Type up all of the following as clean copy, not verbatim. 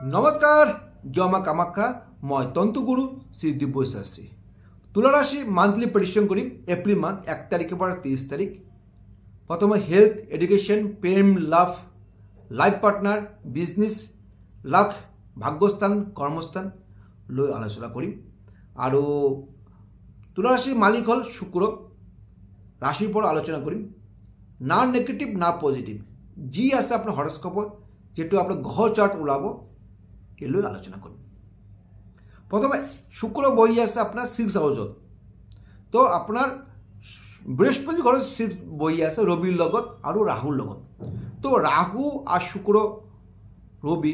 नमस्कार जय मा कामाख्या मैं तंतुगुरु श्री दिव्य शास्त्री तुला राशि मान्थलि प्रेडिक्शन करी एप्रिल मान्थ 1 तारिखर पर 30 तारिख प्रथम हेल्थ एडुकेशन प्रेम लाभ लाइफ पार्टनार बिजनेस लाख भाग्यस्थान कर्मस्थान लै आलोचना करिम और तुला राशि मालिक हल शुक्र राशिर पर आलोचना करिम ना नेगेटिव ना पजिटिव जी आछे आपनार हरस्कोप जेटु आपनार ग्रह चार्ट उलाबो एलो आलोचना करिम प्रथम शुक्र बहि आछे आपनार 6 हाउसत तो आपनार बृहस्पति घर बहि आछे रविर लगत और राहुर लगत तो राहु और शुक्र रवि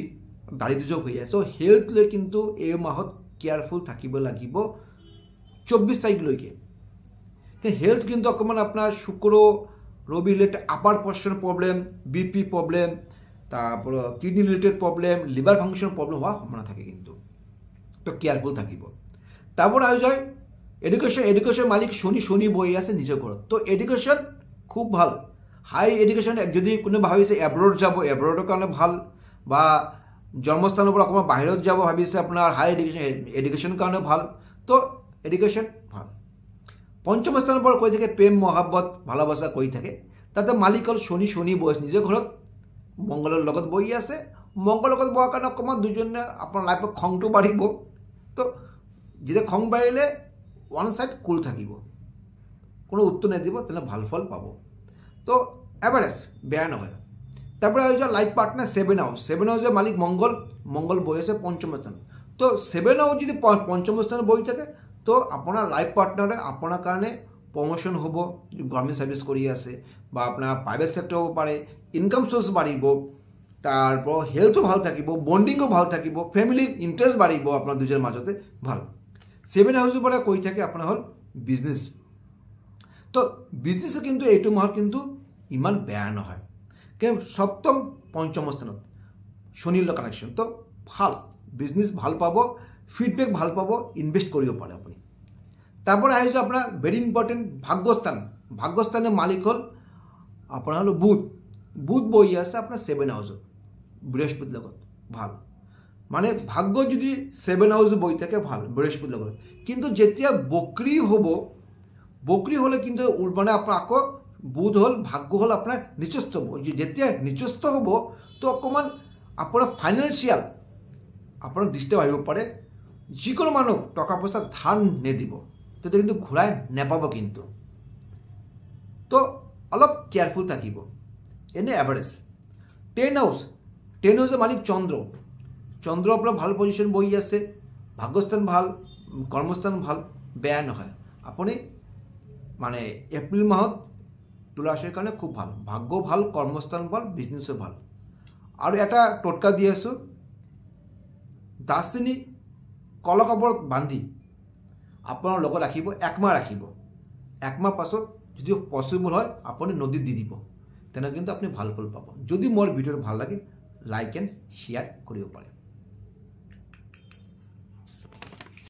दारिद्र्ययोग हये तो हेल्थ ले किन्तु ए माहत केयारफुल थाकिब लागिब 24 तारिखলৈকে हेल्थ किन्तु अकमान आपनार शुक्र रवि रिलेटेड आपार पर्सन प्रब्लेम बीपी प्रब्लेम तारपर kidney related problem liver function problem हওয়ার সম্ভাবনা থাকে কিন্তু তো কেয়ারফুল থাকিব তারপর আয় যায় এডুকেশন মালিক শনি বই আছে নিজে ঘর তো এডুকেশন খুব ভাল হাই এডুকেশন যদি কোনো ভাবিছে এব্রড যাব এব্ৰডৰ কাৰণে ভাল বা জন্মস্থানৰ পৰা অকমান বাহিৰত যাব ভাবিছে আপোনাৰ হাই এডুকেশন কাৰণে ভাল তো এডুকেশন ভাল পঞ্চম স্থানৰ পৰা কৈ থাকে প্ৰেম মহাব্বত ভালোবাসা কৈ থাকে তাতে মালিক হল শনি বয়স নিজে ঘৰত मंगलर लगत बहि आछे मंगल लगत बहार कारण अकमान दुजने आपनार लाइफत खंगटो बाढ़िब तो जेते खंग बाढ़िले वन साइड कुल थाकिब कोनो उत्तर निदिब ताहले भालो फल पाबो तो एभारेज बेया नहय तारपरे आइजा लाइफ पार्टनार 7 हाउस मालिक मंगल बहि आछे पंचम स्थान तो 7 हाउस यदि पंचम स्थान बहि थाके तो आपनार लाइफ पार्टनारे आपनार कारणे प्रमोशन हब गवर्नमेंट सार्विस करि आछे बा आपनार प्राइवेट सेक्टर हब पारे इनकाम सोर्स बाढ़िब तारपर हेल्थो भालो थाकिब बन्डिंगो भालो थाकिब फैमिलिर इंटरेस्ट बाढ़िब आपनार दुजोर माजते भालो 7 हाउसर पर कई थाके आपनार हल बिजनेस तो बिजनेस किन्तु एटु माहत किन्तु इमान बेया नहय कि सप्तम पंचम स्थानत शनिर कानेक्शन तो भाल बिजनेस भाल पाब फिडबैक भाल पाब इनभेस्ट करिब पारे आपुनि तारपर आइज आपनार भेरि इम्पर्टेन्ट भाग्यस्थान मालिक हल आपनार हलो बुध बहि आछे आपनार 7 हाउसत बृहस्पति लगत भाल माने भाग्य यदि 7 हाउस बहि थाके भाल बृहस्पति लगत किन्तु जेतिया बक्री हले किन्तु माने आपनार आको बुध हल भाग्य हल आपनार निचस्थ जेतिया निचस्थ हब तो अकमान आपनार फाइनेंशियल आपनार दृष्टि आहिब पारे जिकोनो मानुह टका पयसा धार निदिब तो किन्तु घूराय नेपाब किन्तु तो अलप केयारफुल थाकिब एने एभारेज 10 हाउस मालिक चंद्र अपना भाल पजिशन बहि आछे भाग्यस्थान भाल कर्मस्थान भाल बेया नहय आपुनि माने एप्रिल माहत तुला राशिर कारणे खूब भाल भाग्य भाल कर्मस्थान भाल बिजनेसो भाल और एटा टटका दिये आछो दास्तिनी कलकापड़ बांधि आपनार लगत राखिब एक माह पाছত যদি पसिबल है आपनि नदीत दी দিব तेना किन्तु आपनि भाल फल पाब। যদি मोर भिडिओ भाल लागे लाइक एंड शेयर करिब पारे।